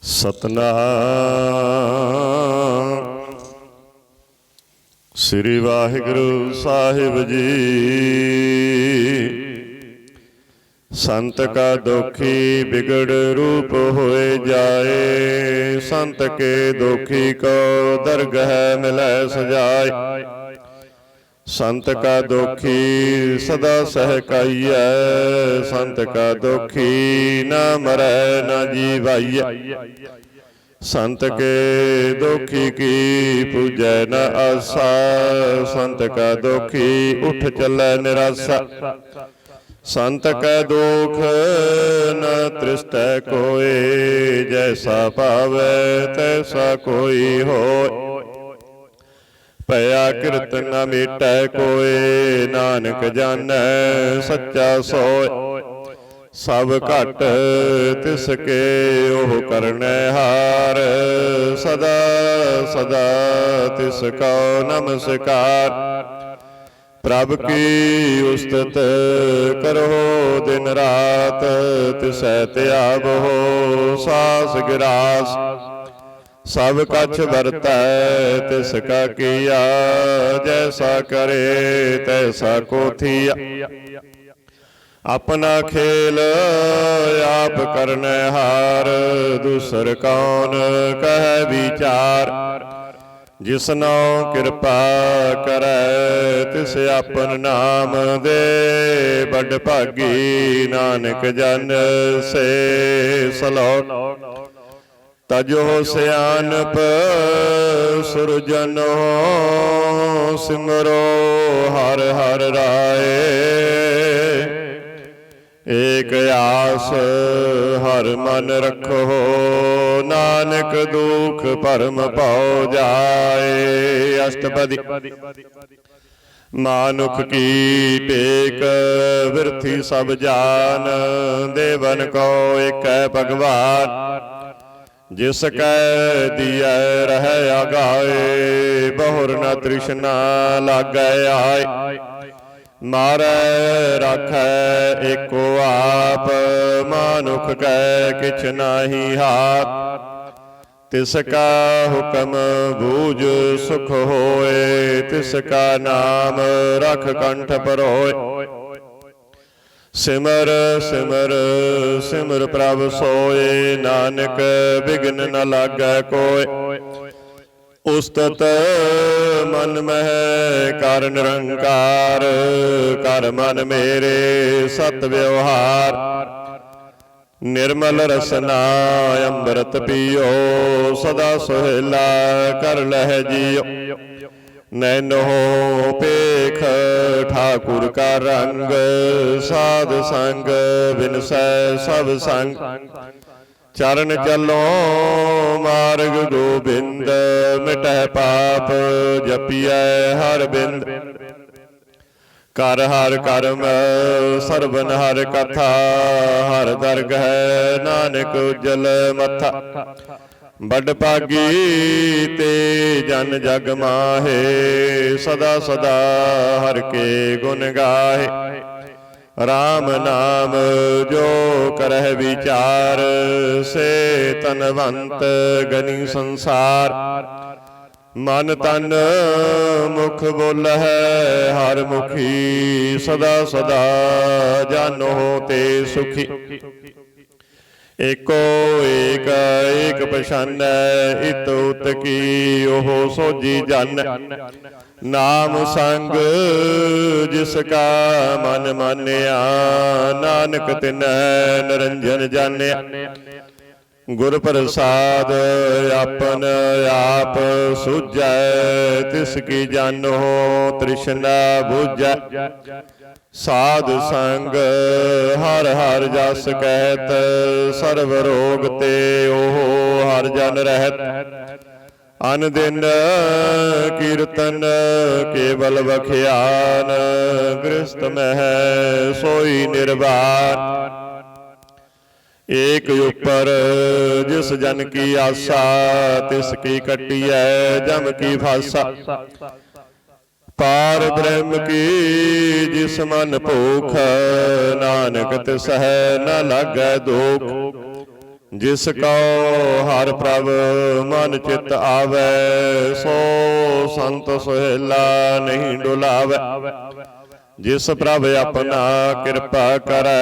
ਸਤਨਾਮ ਸ੍ਰੀ ਵਾਹਿਗੁਰੂ ਸਾਹਿਬ ਜੀ। ਸੰਤ ਕਾ ਦੋਖੀ ਬਿਗੜ रूप होए जाए, संत के दोखी को दरगह मिलै सजाए। संत का दोखी सदा सहकाइए, संत का दोखी न मरै न जीवाइए। संत के दोखी की पूजै न आसा, संत का दोखी उठ चलै निरासा। संत कै दुख न तृष्टै कोय, जैसा पावै तैसा कोई होय। भया किरत न मिटै कोय, नानक जानै सच्चा सोय। सब घट तिसके ओह करनै हार, सदा सदा तिसको नमस्कार। प्रभ की उस्तत करो दिन रात, तिसै त्यागो सास गिरास। सब कछ बरतै तिसका किया, जैसा करे तैसा को थिया। अपना खेल आप करनै हार, दूसर कौन कह विचार। जिसनौ कृपा करै तिस आपन नाम दे, बड़ भागी नानक जन से सलोट। तजो सियानप सुरजनो, सिमरो हर हर राय। एक आस हर मन रखो, नानक दुख भरम पाओ जाए। अष्टपदी। मानुख की टेक बिरथी सब जान, देवन को एक भगवान। जिसकै दिया रह आगाए, बहुर न तृष्णा लागै आए। मारै राखै एको आप, मानुख कै किछ नाहि हाथ। तिसका हुक्म बूझ सुख होए, तिसका नाम रख कंठ परोए। सिमर सिमर सिमर प्रभ सोए, नानक बिघ्न न लागै कोय। उस्तत मन मह कर निरंकार, कर मन मेरे सत व्यवहार। निर्मल रसना अमृत पियो, सदा सुहेला कर लह जियो। नैनो पेख ठाकुर का रंग, साध संग बिनसै सब संग। चरण चलो मार्ग गोबिंद, मिटै पाप जपियै हर बिंद। कर हर कर्म सरबन हर कथा, हर दरगह नानक उज्जल मथा। बड़ भागी ते जन जग माहे, सदा सदा हर के गुण गाहे। राम नाम जो करह विचार, से तनवंत गनी संसार। मन तन मुख बोलह हर मुखी, सदा सदा जानो ते सुखी। एको एक एक पछानै, इत उत की ओह सोजी जान। नाम संग जिसका मन मानिया, नानक तिनै निरंजन जानिया। गुर प्रसाद आपन आप सूझै, तिसकी जानो तृष्णा बुझै। साध संग हर हर जस कहत, सर्व रोग ते ओह हर जन रहत। अन दिन कीर्तन केवल बख्यान, गृहस्थ मह सोई निर्वाण। एक ऊपर जिस जन की आशा, तिसकी कटिया जम की भाषा। पार ब्रह्म की जिस मन भूख, नानक तिसह न लागै दुख। जिस कौ हर प्रभ मन चित आवे, सो संत सुहेला नहीं डुलावे। जिस प्रभ अपना कृपा करे,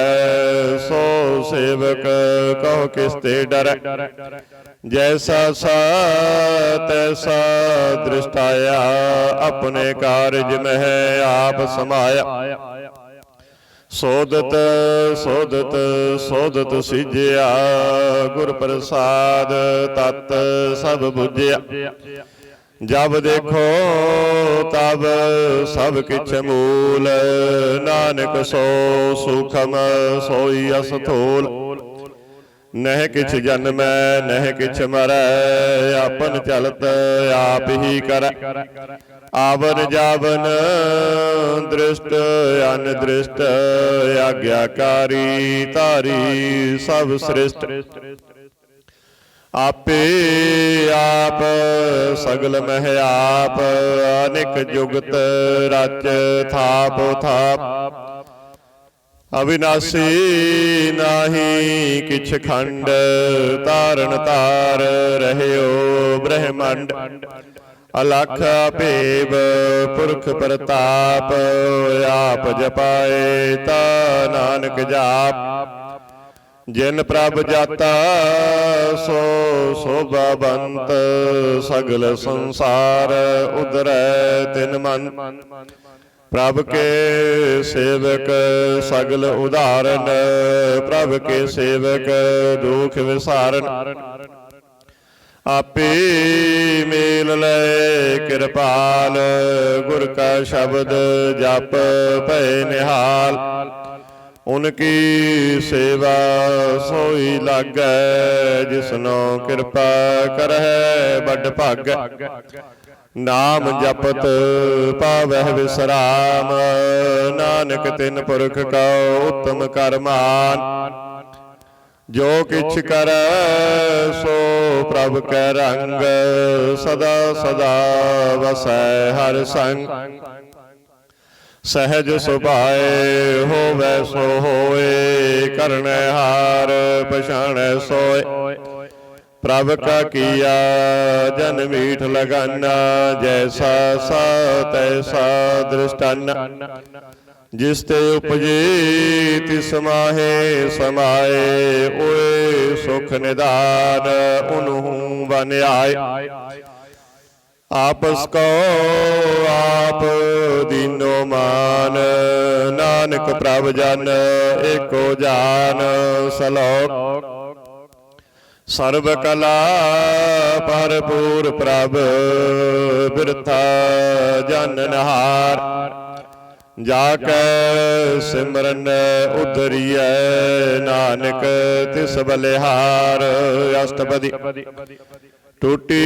सो सेवक कहो किसते डरे। जैसा सा तैसा दृष्टाया, अपने कारज में आप समाया। सोदत सोदत सोदत सिजया, गुर प्रसाद तत् सब बुझया। जब देखो तब सब किछ मूल, नानक सो सुखम सोई असथूल। नह किछ जन्मै नह किछ मरै, आपन चलत आप ही करै। आवन जावन दृष्ट अनदृष्ट, आज्ञाकारी तारी सब सृष्ट। आपे आप सगल मह आप, अनेक जुगत रच थाप थाप। अविनाशी नाही किछ खंड, तारण तार रहयो ब्रह्मंड। अलख अभेव पुरख प्रताप, आप जपाए ता नानक जाप। जिन प्रभ जाता सो शोभावंत, सगल संसार उधरै तिन मन। प्रभ के सेवक सगल उदाहरण, प्रभ के सेवक दुख विसारन। आपे मेल लय कृपाल, गुर का शब्द जप भय निहाल। उनकी सेवा सोई लागै, जिसनो कृपा करहै बड़ भागै। नाम जपत पावै विश्राम, नानक तिन पुरख का उत्तम करमान। जो किछ करै सो प्रभ कै रंग, सदा सदा वसै हर संग। सहज सुभाए होवै सो होए, करनै हार पछाणै सोए। प्रभ का किया जन मीठ लगाना, जैसा सा तैसा दृष्टाना। जिसते उपजे तिस माहे समाए, ओए सुख निदान उन्हूं बन आए। आपस को आप दीनो मान, नानक प्रभ जन एको जान। सलोक सर्व कला भरपूर प्रभ, बिरथा जन नहार। जाकै सिमरन उधरियै, नानक तिस बलिहार। अष्टपदी। टूटी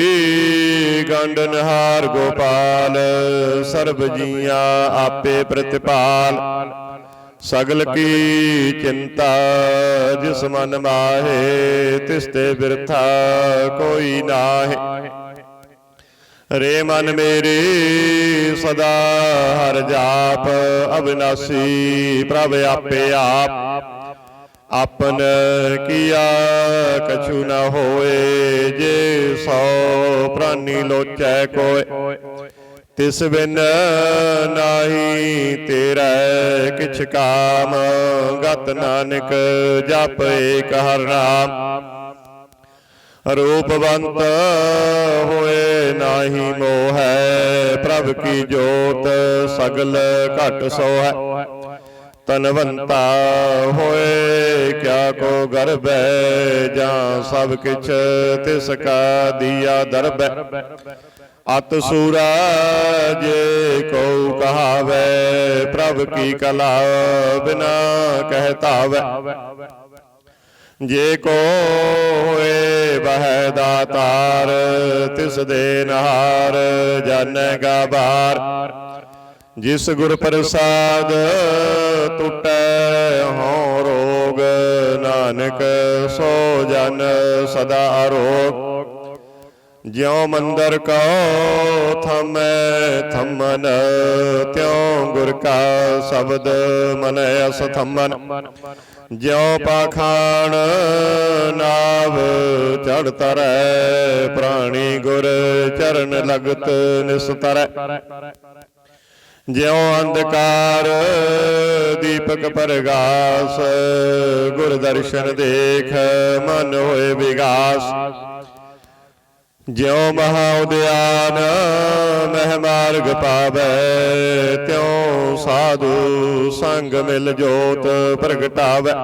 गंडनहार गोपाल, सर्व जिया आपे प्रतिपाल। सगल की चिंता जिस मन माहे, तिसते बिरथा कोई नाहे। रे मन मेरे सदा हर जाप, अविनाशी प्रभ आपे आप। आपन किया कछु न होए, जे सौ प्राणी लोचै कोय। तिस बिन नाही तेरा किछ काम, गत नानक जप एक हर नाम। रूपवंत होए नाही मोह, प्रभ की जोत सगल घट सोहै। तनवंता होए क्या को गर्भ, जां सब किछ तिसका दिया दरब। अत सूरा जे को कहावे, प्रभ की कला बिना कहतावे। जे को होए वह दातार, तिस देनहार जानेगा बार। जिस गुर प्रसाद टूटै हों रोग, नानक सो जन सदा आरोग। ज्यों मंदिर को थमै थमन, त्यों गुर का शब्द मन अस थमन। ज्यों पाखाण नाव ਫਲ ਤਰੈ, ਪ੍ਰਾਣੀ ਗੁਰ ਚਰਨ ਲਗਤ ਨਿਸਤਰੈ। ਜਿਉ ਅੰਧਕਾਰ ਦੀਪਕ ਪ੍ਰਗਾਸ, ਗੁਰ ਦਰਸ਼ਨ ਦੇਖ ਮਨ ਹੋਏ ਵਿਗਾਸ। ਜਿਉ ਮਹਾ ਉਦਿਆਨ ਮਹਿ ਮਾਰਗ ਪਾਵੈ, ਤਿਉ ਸਾਧੂ ਸੰਗ ਮਿਲ ਜੋਤ ਪ੍ਰਗਟਾਵੈ।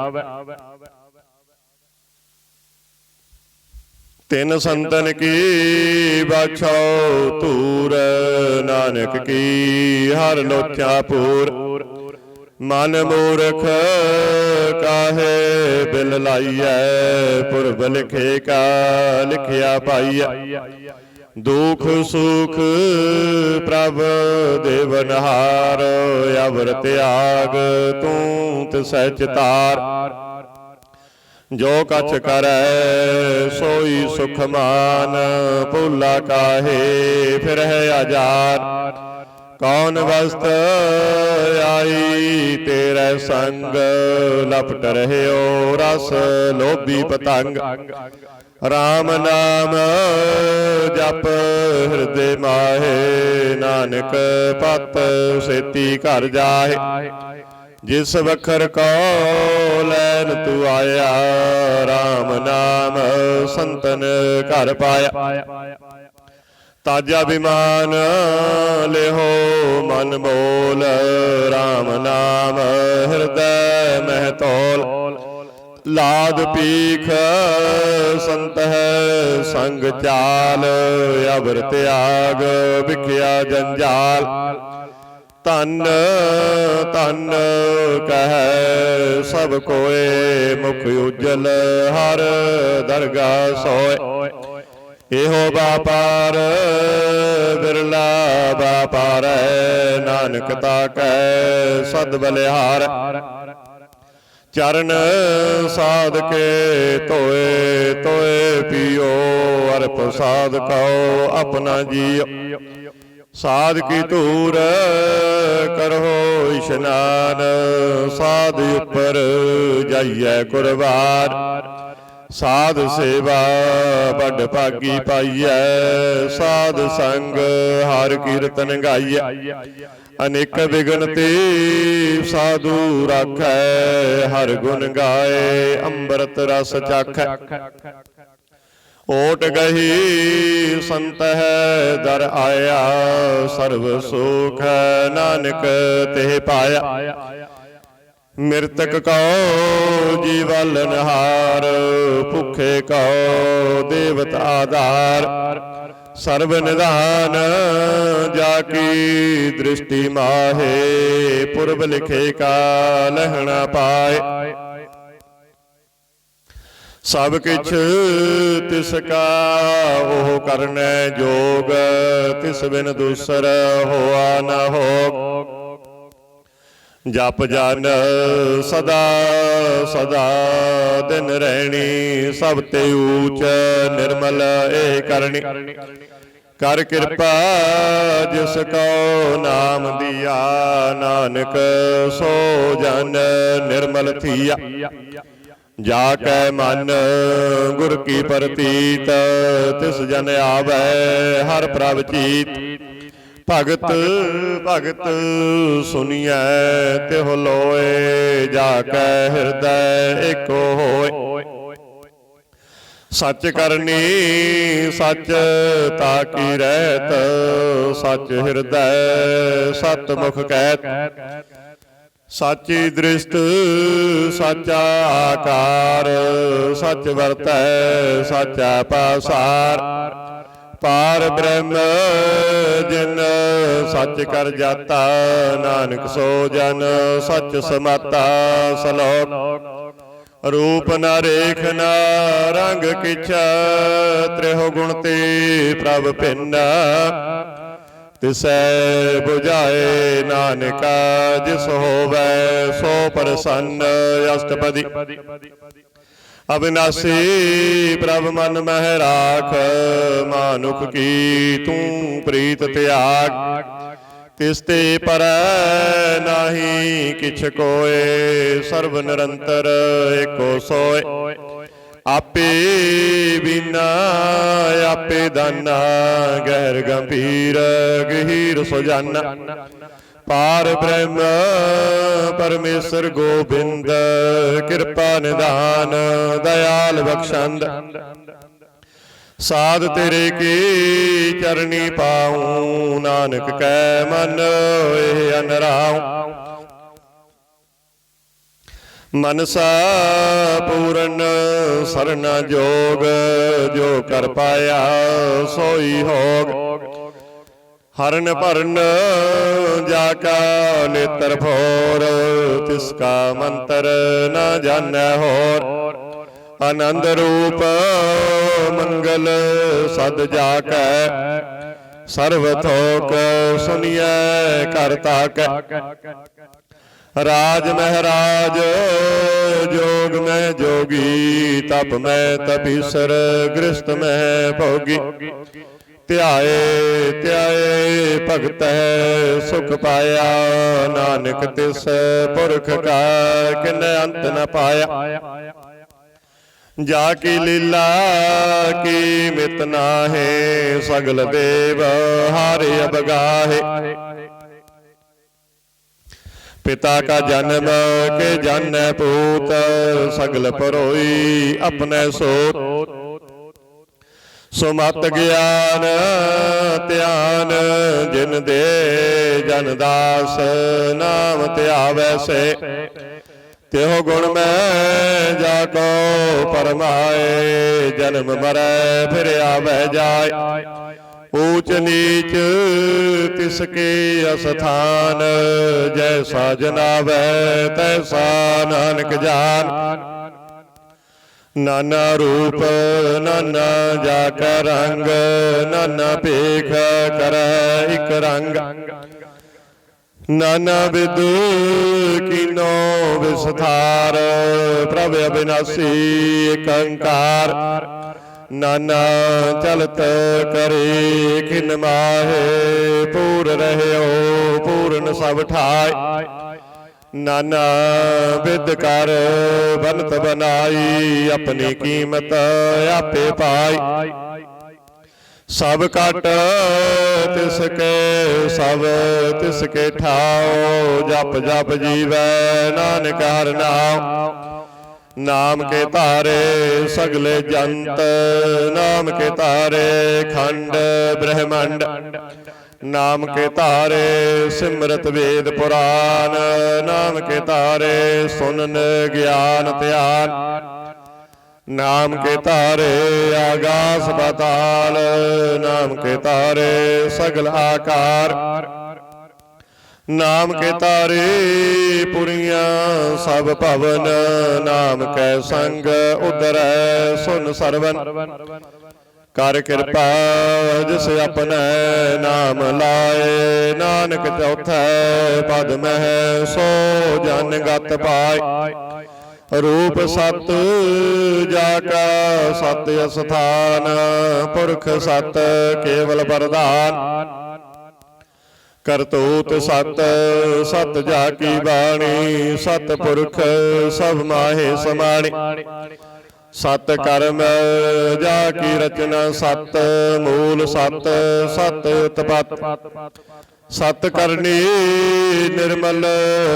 ਤਿਨ ਸੰਤਨ ਕੀ ਬਾਛੋ ਧੂਰ, ਨਾਨਕ ਕੀ ਹਰ ਲੋਚਾ ਪੂਰ। ਮਨ ਮੂਰਖ ਕਾਹੇ ਬਿਲ ਲਾਈਐ, ਪੁਰਬ ਲਿਖੇ ਕਾ ਲਿਖਿਆ ਪਾਈਐ। ਦੁਖ ਸੁਖ ਪ੍ਰਭ ਦੇਵਨਹਾਰ, ਅਵਰ ਤਿਆਗ ਤੂੰ ਤਿਸੈ ਚਿਤਾਰ। ਜੋ ਕਛ ਕਰੈ ਸੋਈ ਸੁਖ ਮਾਨ, ਭੁਲਾ ਕਾਹੇ ਫਿਰਹਿ ਆਜਾਰ। ਕੌਣ ਵਸਤ ਆਈ ਤੇਰੇ ਸੰਗ, ਲਪਟ ਰਹਿਓ ਰਸ ਲੋਭੀ ਪਤੰਗ। ਰਾਮ ਨਾਮ ਜਪ ਹਿਰਦੇ ਮਾਹੇ, ਨਾਨਕ ਪਤ ਸੇਤੀ ਘਰ ਜਾਹੇ। ਜਿਸ ਵਖਰ ਕੋ ਲੈਨ ਤੂੰ ਆਇਆ, ਰਾਮ ਨਾਮ ਸੰਤਨ ਘਰ ਪਾਇਆ। ਤਾਜਾ ਬਿਮਾਨ ਲਿਹੋ ਮਨ ਮੋਲ, ਰਾਮ ਨਾਮ ਹਿਰਦੈ ਮਹਿ ਤੋਲ। ਲਾਦ ਪੀਖ ਸੰਤ ਹੈ ਸੰਗ ਚਾਲ, ਅਵਰ ਤਿਆਗ ਵਿਖਿਆ ਜੰਜਾਲ। ਧਨ ਧਨ ਕਹੈ ਸਭ ਕੋਏ, ਮੁਖ ਉਜਲ ਹਰ ਦਰਗਾਹ ਸੋਏ। ਇਹੋ ਵਾਪਾਰ ਬਿਰਲਾ ਵਾਪਾਰੈ, ਨਾਨਕ ਤਾਕੈ ਸਦ ਬਲਿਹਾਰ। ਚਰਨ ਸਾਧ ਕੇ ਧੋਏ ਧੋਏ ਪੀਓ, ਅਰਪ ਸਾਧ ਕਉ ਆਪਣਾ ਜੀਓ। ਸਾਧ ਕੀ ਧੂਰ ਕਰੋ ਇਸ਼ਨਾਨ, ਸਾਧ ਉੱਪਰ ਜਾਈਐ ਕੁਰਬਾਨ। ਸਾਧ ਸੇਵਾ ਵੱਡ ਭਾਗੀ ਪਾਈਐ, ਸਾਧ ਸੰਗ ਹਰ ਕੀਰਤਨ ਗਾਈਐ। ਅਨੇਕ ਬਿਗਨ ਤੇ ਸਾਧੂ ਰਾਖੈ, ਹਰ ਗੁਣ ਗਾਏ ਅੰਮ੍ਰਿਤ ਰਸ ਚਾਖੈ। ਓਟ ਗਹੀ ਸੰਤ ਹੈ ਦਰ ਆਇਆ, ਸਰਬ ਸੁਖ ਨਾਨਕ ਤੇ ਪਾਇਆ। ਮਿਰਤਕ ਕਉ ਜੀਵਲਨਹਾਰ, ਭੁਖੇ ਕਉ ਦੇਵਤ ਆਧਾਰ। ਸਰਬ ਨਿਧਾਨ ਜਾ ਕੀ ਦ੍ਰਿਸ਼ਟੀ ਮਾਹੇ, ਪੁਰਬ ਲਿਖੇ ਕਾ ਲਹਿਣਾ ਪਾਏ। ਸਭ ਕਿਛ ਤਿਸ ਕਾ ਉਹ ਕਰਨੈ ਜੋਗ, ਤਿਸ ਬਿਨ ਦੂਸਰ ਹੋਆ ਨ ਹੋਗ। ਜਪ ਜਨ ਸਦਾ ਸਦਾ ਦਿਨ ਰਹਿਣੀ, ਸਭ ਤੇ ਊਚ ਨਿਰਮਲ ਇਹ ਕਰਨੀ। ਕਰ ਕਿਰਪਾ ਜਿਸ ਕਉ ਨਾਮ ਦੀਆ, ਨਾਨਕ ਸੋ ਜਨ ਨਿਰਮਲ ਥੀਆ। ਜਾ ਕੈ ਮਨ ਗੁਰ ਕੀ ਪ੍ਰਤੀਤ, ਤਿਸ ਜਨ ਆਵੈ ਹਰ ਪ੍ਰਭ ਚੀਤ। ਭਗਤ ਭਗਤ ਸੁਨੀਐ ਤਿਹੁ ਲੋਏ, ਜਾ ਕੈ ਹਿਰਦੈ ਏਕੋ ਹੋਏ। ਸੱਚ ਕਰਨੀ ਸੱਚ ਤਾਕੀ ਰਹਿਤ, ਸੱਚ ਹਿਰਦੈ ਸਤ ਮੁਖ ਕਹਿਤ। ਸਾਚੀ ਦ੍ਰਿਸ਼ਟ ਸਾਚਾ ਆਕਾਰ, ਸੱਚ ਵਰਤੈ ਸਾਚਾ ਪਾਸਾਰ। ਪਾਰ ਬ੍ਰਹਮ ਜਿਨ ਸੱਚ ਕਰ ਜਾਤਾ, ਨਾਨਕ ਸੋ ਜਨ ਸੱਚ ਸਮਾਤਾ। ਸਲੋਕ ਰੂਪ ਨ ਰੇਖ ਨ ਰੰਗ ਕਿਛ, ਤ੍ਰਿਹੁ ਗੁਣ ਤੇ ਪ੍ਰਭ ਭਿੰਨ। ਤਿਸੈ ਬੁਝਾਏ ਨਾਨਕਾ, ਜਿਸ ਹੋਵੈ ਸੋ ਪ੍ਰਸੰਨ। ਅਸ਼ਟਪਦੀ ਅਬਿਨਾਸੀ ਪ੍ਰਭ ਮਨ ਮਹਿ ਰਾਖ, ਮਾਨੁਖ ਕੀ ਤੂੰ ਪ੍ਰੀਤ ਤਿਆਗ। ਤਿਸ ਤੇ ਪਰੈ ਨਾਹੀ ਕਿਛ ਕੋਏ, ਸਰਬ ਨਿਰੰਤਰ ਏਕੋ ਸੋਏ। आपे बीना आपे दाना गहर गंभीर गहीर सुजाना पार ब्रह्म परमेश्वर गोबिंद कृपा निधान दयाल बख्शंद साध तेरे की चरणी पाऊं नानक कै मन होए अनराऊं मनसा पूरन सरना जोग जो कर पाया सोई होग हरन भरन जाका नेत्र फोर तिसका मंत्र न जाने होर आनंद रूप मंगल सद जाकै सर्व थोक सुनिए कर ताकै राज महराज जोग में जोगी तप में तपीसर गृहस्थ में भोगी ध्याए ध्याए भगत है सुख पाया नानक तिस पुरख का किन्ने अंत न पाया जाकी लीला की मित नाहे सगल देव हारे अबगाहे पिता का जन्म के जन पूत सगल परोई अपने सोत सुमत ज्ञान ध्यान जिन दे जन दास नाम त्यावै से त्यों गुण में जाको परमाए जन्म मरै फिर आवे जाय ऊंच नीच तिसके अस्थान जैसा जनावै तैसा नानक जान नाना रूप नाना जाकर रंग नाना पेख कर एक रंग नाना विदु कीनो विस्तार प्रभ अविनाशी एक अंकार नाना चलत करे खिन माहे पूर रहे हो पूर्ण सब ठाय नाना विद कर बनत बनाई अपनी कीमत आपे पाई सब कट तिसके सब तिसके ठाओ जप जप जीवै नानक हर नाम नाम के तारे सगले जंत नाम के तारे खंड ब्रह्मंड नाम के तारे सिमरत वेद पुराण नाम के तारे सुनन ज्ञान ध्यान नाम के तारे आकाश पाताल नाम के तारे सगल आकार नाम के तारे पुरियां सब भवन नाम के संग उदर सुन सरवन कर कृपा जिस अपने नाम लाए नानक चौथे पद मह सो जन गत पाए रूप सत जाका सत स्थान पुरख सत केवल वरदान करतूत सत सत जाकी बाणी सत पुरख सब माहे समाणी सत कर्म जाकी रचना सत मूल सत सत उत्पत्त सत करनी निर्मल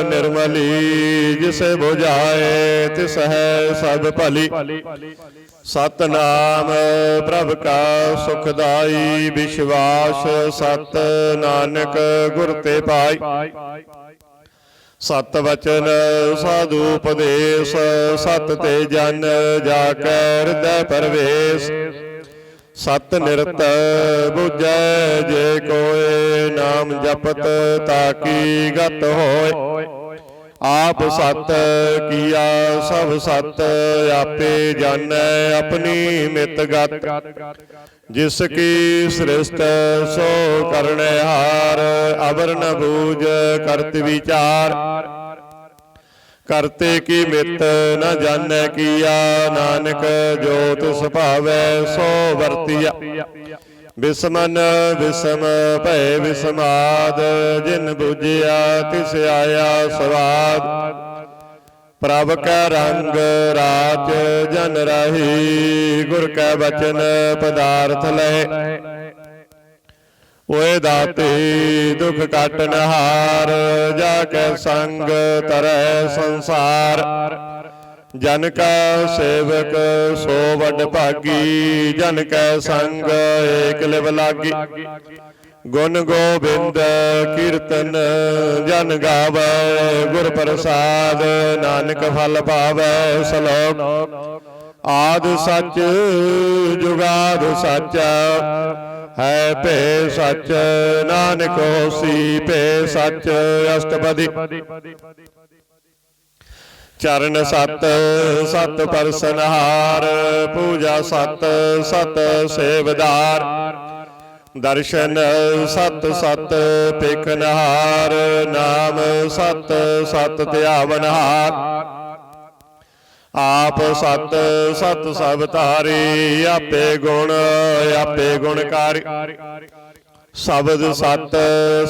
निर्मली जिसे बुझाए तिस है सब भली सतनाम प्रभ का सुखदाई विश्वास सत नानक गुर ते पाई सत वचन साधु उपदेश सत ते जन जाकै हृदय परवेश सत निरत बुझै जे कोय नाम जपत ताकी गत होय आप सत किया सब सत आपे जानै अपनी मित गत जिसकी सृष्ट सो करने हार अवर न बूझ करत विचार करते की मित न जाने किया नानक जो तिस भावै सो वर्तिया विस्मन विषम भय विस्माद जिन बुझिया तिस आया स्वाद प्रभ कै रंग राज जन रही, गुर कै बचन पदार्थ लहे। ओए दाते दुख काटन हार, जाके संग तरह संसार। जन का सेवक सो वड भागी, जन कै संग एक लिव लागी। गुण गोबिंद कीर्तन जन गावै, गुर प्रसाद नानक फल पावै। सलोक आद सच जुगाद सच, है पे सच नानक होसी पे सच। अष्टपदी चरण सत सत परसनहार, पूजा सत सत सेवदार। दर्शन सत सत पेखनहार, नाम सत सत ध्यावनहार। आप सत सत सब तारी, आपे गुणकारी। शब्द सत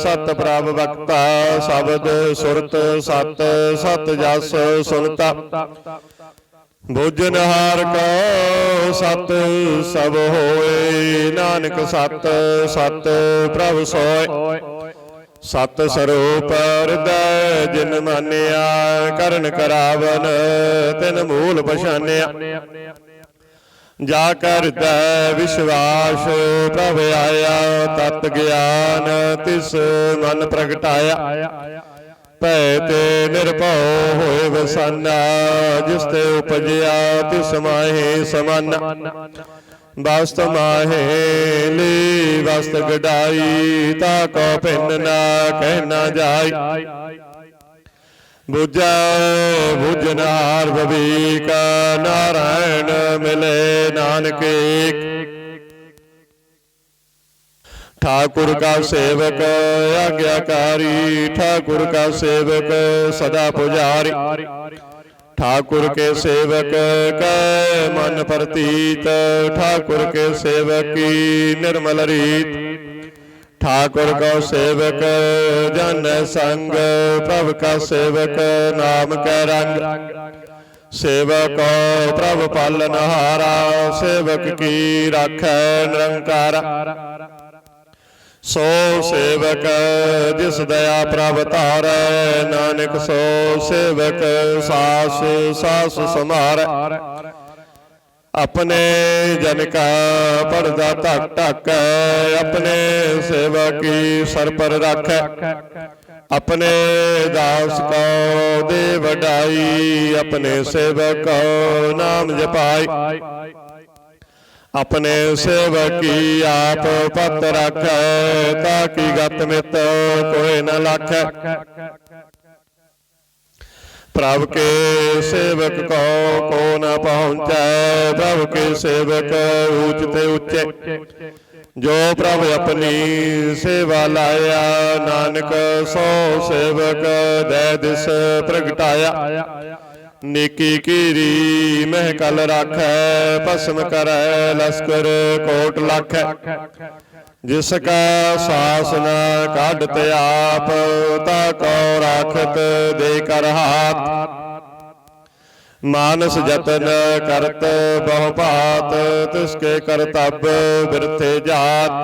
सत प्रभ वक्ता, शब्द सुरत सत सत जस सुनता। भोजनहार का सत सब होए, नानक सत सत प्रभ सोए। सत स्वरूप हृदय जिन मानिया, करन करावन तिन मूल पछानिया। जा कर हृदय विश्वास प्रभ आया, तत ज्ञान तिस मन प्रगटाया। भै ते निर्भउ होए वसाना, जिस ते उपजया तिस माहे समाना। वस्त माहे ली वस्त गडाई, ताको भिन्न ना कहना जाई। बुझै बुझनहार भविक, नारायण मिले नानक एक। ठाकुर का सेवक आज्ञाकारी, ठाकुर का सेवक सदा पुजारी। ठाकुर के सेवक कै मन प्रतीत, ठाकुर के सेवक की निर्मल रीत। ठाकुर का सेवक जन संग, प्रभ का सेवक नाम कै रंग। सेवक प्रभ पालनहारा, सेवक की राखै निरंकारा। सो सेवक जिस दया प्रभ तारै, नानक सो सेवक सास सास समारै। अपने जन का पर्दा ढक ढक, अपने सेवक की सर पर रखै। अपने दास को दे वडाई, अपने सेवक को नाम जपाई। अपने सेवक की आप पत रखै, ताकि गत मित कोई न लखै। प्रभु के सेवक को न पहुँचै, प्रभु के सेवक ऊंच ते ऊंचे। जो प्रभु अपनी सेवा लाया, नानक सो सेवक दै दिस प्रगटाया। नेकी कीरी महकल राखै, भस्म करै लश्कर कोट लाखै। जिसका सास न काढ़ते आप, ताको राखत दे कर हाथ। मानस जतन करत बहु भात, तिसके करतब बिरथे जात।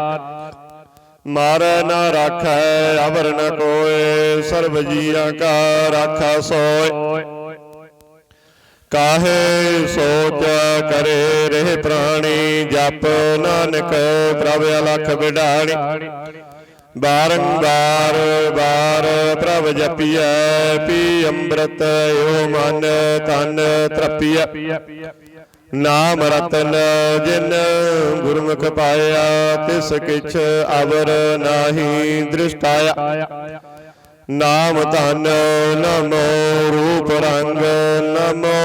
मारै न राखै अवर न कोय, सर्व जिया का राखा सोय। काहे सोच करे रहे प्राणी, जप नानक प्रभ अलख बिडाणी। बारंबार बार प्रभ जपिया, पी अमृत यो मन तन त्रपिया। नाम रतन जिन गुरमुख पाया, तिस किछ अवर नाही दृष्टाया। नाम धन नमो रूप रंग, नमो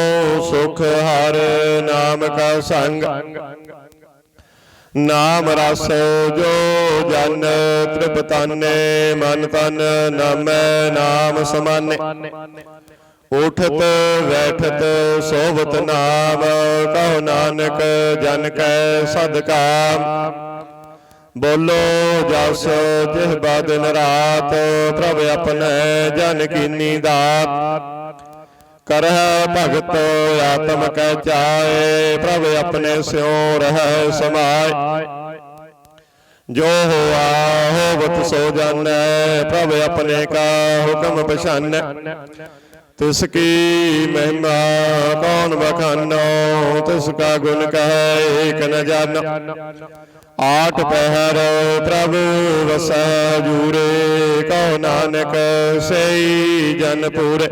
सुख हर नाम का संग। नाम रस जो जन तृपताने, मन तन नामै नाम समाने। उठत बैठत सोवत नाम, कहो नानक जन कै सदकाम। बोलो जस जिह्वा दिन रात, प्रभ अपने जन कीनी दात। करह भगत आत्म कै चाए, प्रभ अपने स्यों रहै समाए। जो हुआ होवत सो जानै, प्रभ अपने का हुक्म पछानै। तिसकी महिमा कौन बखानो, तिसका गुण कह एक न जानो। आठ पहर प्रभु वसै जूरे, कहो नानक सई जन पूरे।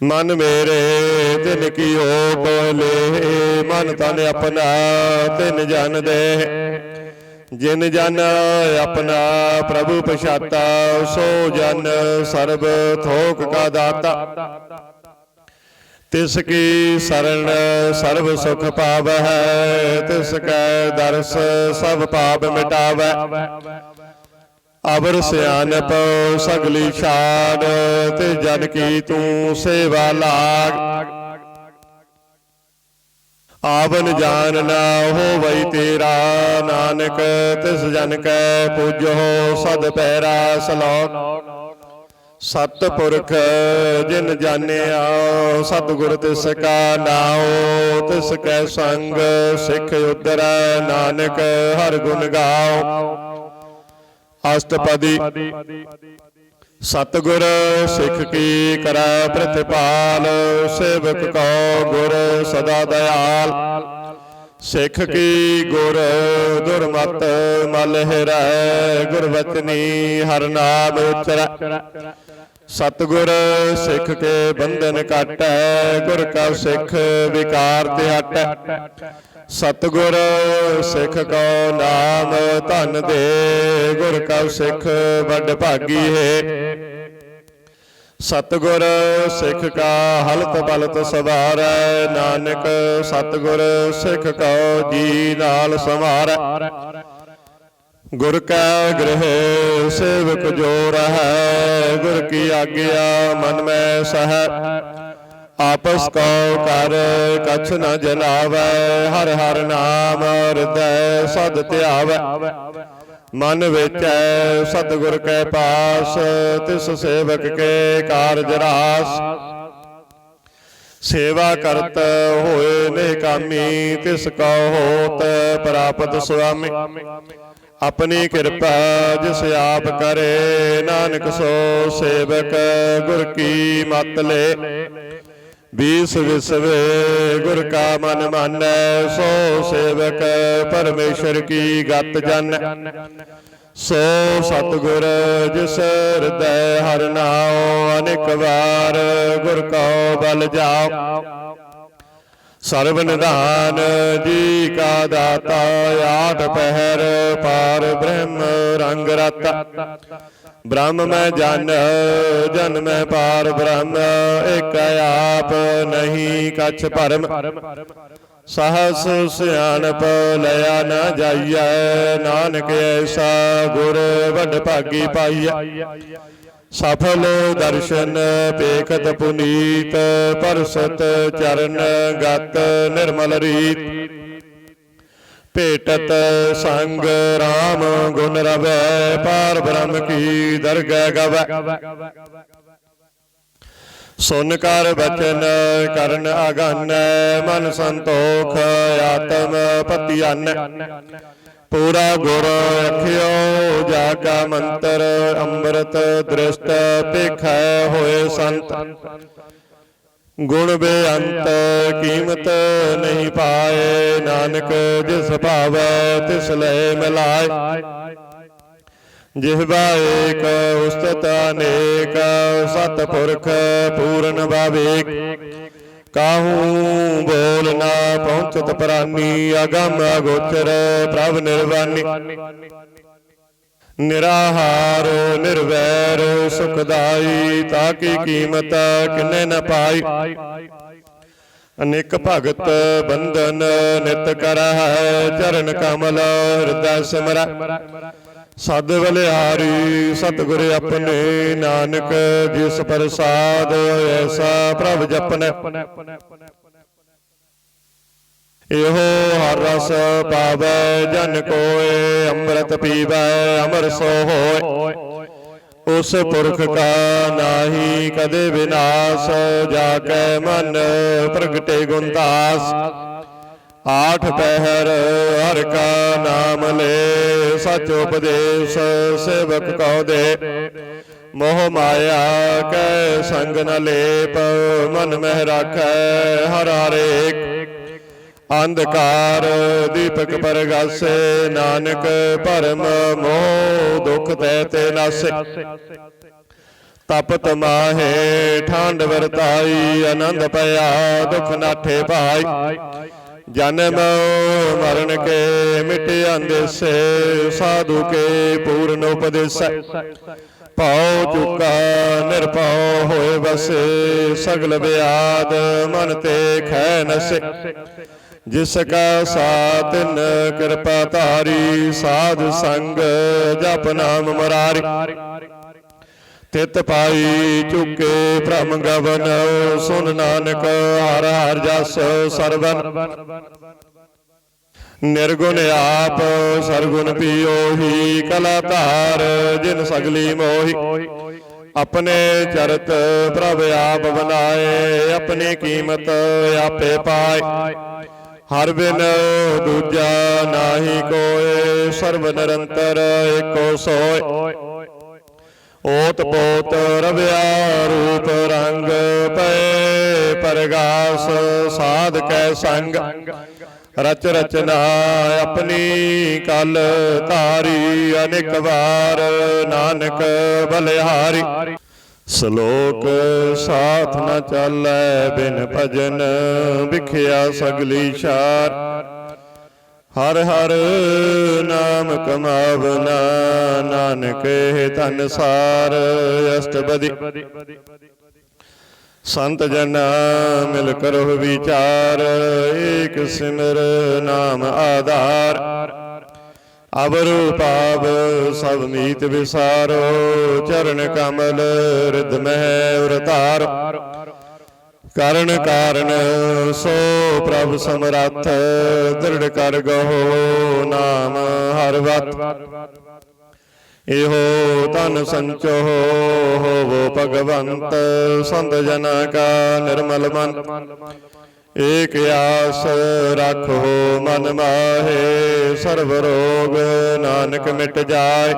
मन मेरे तिन की ओट ले, मन तन अपना तिन जन दे। जिन जन अपना प्रभु पछाता, सो जन सर्ब थोक का दाता। तिसकी शरण सर्व सुख पावै, तिसकै दर्श सब पाप मिटावै। अबर सियानप सगली शान, ते जन की तू सेवा लाग। आवन जान ना होवै तेरा, नानक तिस जन कै पूजो सद पैरा सलोक। सतपुरख जिन जानिया, सतगुर तिसका नाओ। तिसकै संग सिख उतरै, नानक हर गुण गाओ। अष्टपदी सतगुर सिख की करै प्रतिपाल, सेवक को गुर सदा दयाल। सिख की गुर दुर्मत मल हिरै, गुरवचनी हर नाम उचरै। सतगुर सिख के बंधन काटै, गुर का सिख विकार ते हटै। सतगुर सिख को नाम धन दे, गुर का सिख बड़ भागी है। सतगुर सिख का हलत पलत सवारै, नानक सतगुर सिख को जी नाल संवारै। गुर का गृह सेवक जो रहै, गुर की आज्ञा मन में सह। आपस को कर कछ न जलावै, हर हर नाम हृदय सद ध्यावै। मन विचै सतगुर के पास, तिस सेवक के कारज रास। सेवा करत होए नेकामी, तिस को होत प्राप्त स्वामी। अपनी कृपा जिस आप करे, नानक सो सेवक गुर की मत ले। बीस विसवे गुर का मन मानै, सो सेवक परमेश्वर की गत जानै। सो सतगुर जिस हृदय हर नाओ, अनेक बार गुर को बल जाओ। सर्व निधान जी का दाता, आठ पहर पार ब्रह्म रंग रता। ब्रह्म में जन, जन में पार ब्रह्म, एक आप नहीं कछ भरम। सहस सियानप लया न जाइयै, नानक ऐसा गुर वड भागी पाइयै। सफल दर्शन पेखत पुनीत, परसत चरण गत निर्मल रीत। भेटत संग राम गुण रवै, पार ब्रह्म की दरगह गवै। सुन कर बचन करन अगन, मन संतोख आत्म पतियान। पूरा गुर रखियो जागा मंत्र, अमृत दृष्ट पेखै होए संत। गुण बेअंत कीमत नहीं पाए, नानक जिस भावै तिस लय मिलाए। जिह्वा एक उस्तत अनेक, सतपुरख पूर्ण भावेक। काहू बोल ना पहुँचत प्राणी, अगम अगोचर प्रभ निर्वाणी। निराहार निर्वैर सुखदाई, ताकी कीमत किन्ने न पाई। अनेक भगत बंधन नित करहै, चरण कमल हृदय सिमरै। सद बलिहारी सतगुर अपने, नानक जिस प्रसाद ऐसा प्रभ जपनै। एहो हर रस पावै जन कोय, अमृत पीवै अमर सो होय। उस पुरख का नाही कदे विनाश, जाकै मन प्रगटे गुणदास। आठ पहर हर का नाम ले, सच उपदेश सेवक को दे। मोह माया कै संग न लेप, मन मह राखै हर हर एक। अंधकार दीपक परगासे, नानक परम मोह दुख तैते नासे। तपत माहे ठांड वरताई, आनंद पया दुख नाठे पाई। जन्म मरण के मिटे अंदेसे, साधु के पूर्ण उपदेश। पाओ चुका निरपाओ होए बसे, सगल व्याध मन ते खै नसे। जिसका साथ न कृपा तारी, साध संग जप नाम मुरारी। तित पाई चुके भ्रम गवन, सुन नानक हर हर जस सरवन। निर्गुण आप सरगुण पियोही, कला धार जिन सगली मोही। अपने चरत प्रभ आप बनाए, अपनी कीमत आपे पाए। हर बिन दूजा नाही कोय, सर्व निरंतर एको सोय। ओत पोत रव्या रूप रंग, पे परगास साध कै संग। रच रचना अपनी कल तारी, अनेक बार नानक बलिहारी। सलोक साथ न चालै बिन भजन, विखिया सगली शार। हर हर नाम कमावना, नानक धन सार अष्टपदी। संत जना मिल करो विचार, एक सिमर नाम आधार। अवरु पाव सब मीत विसारो, चरण कमल रिद मह उरतार। करण कारण सो प्रभ समरथ, दृढ़ कर गहो नाम हर वत। एहो तन संचो होवो भगवंत, संत जना का निर्मल मन। एक आस राखो मन माहे, सर्व रोग नानक मिट जाय।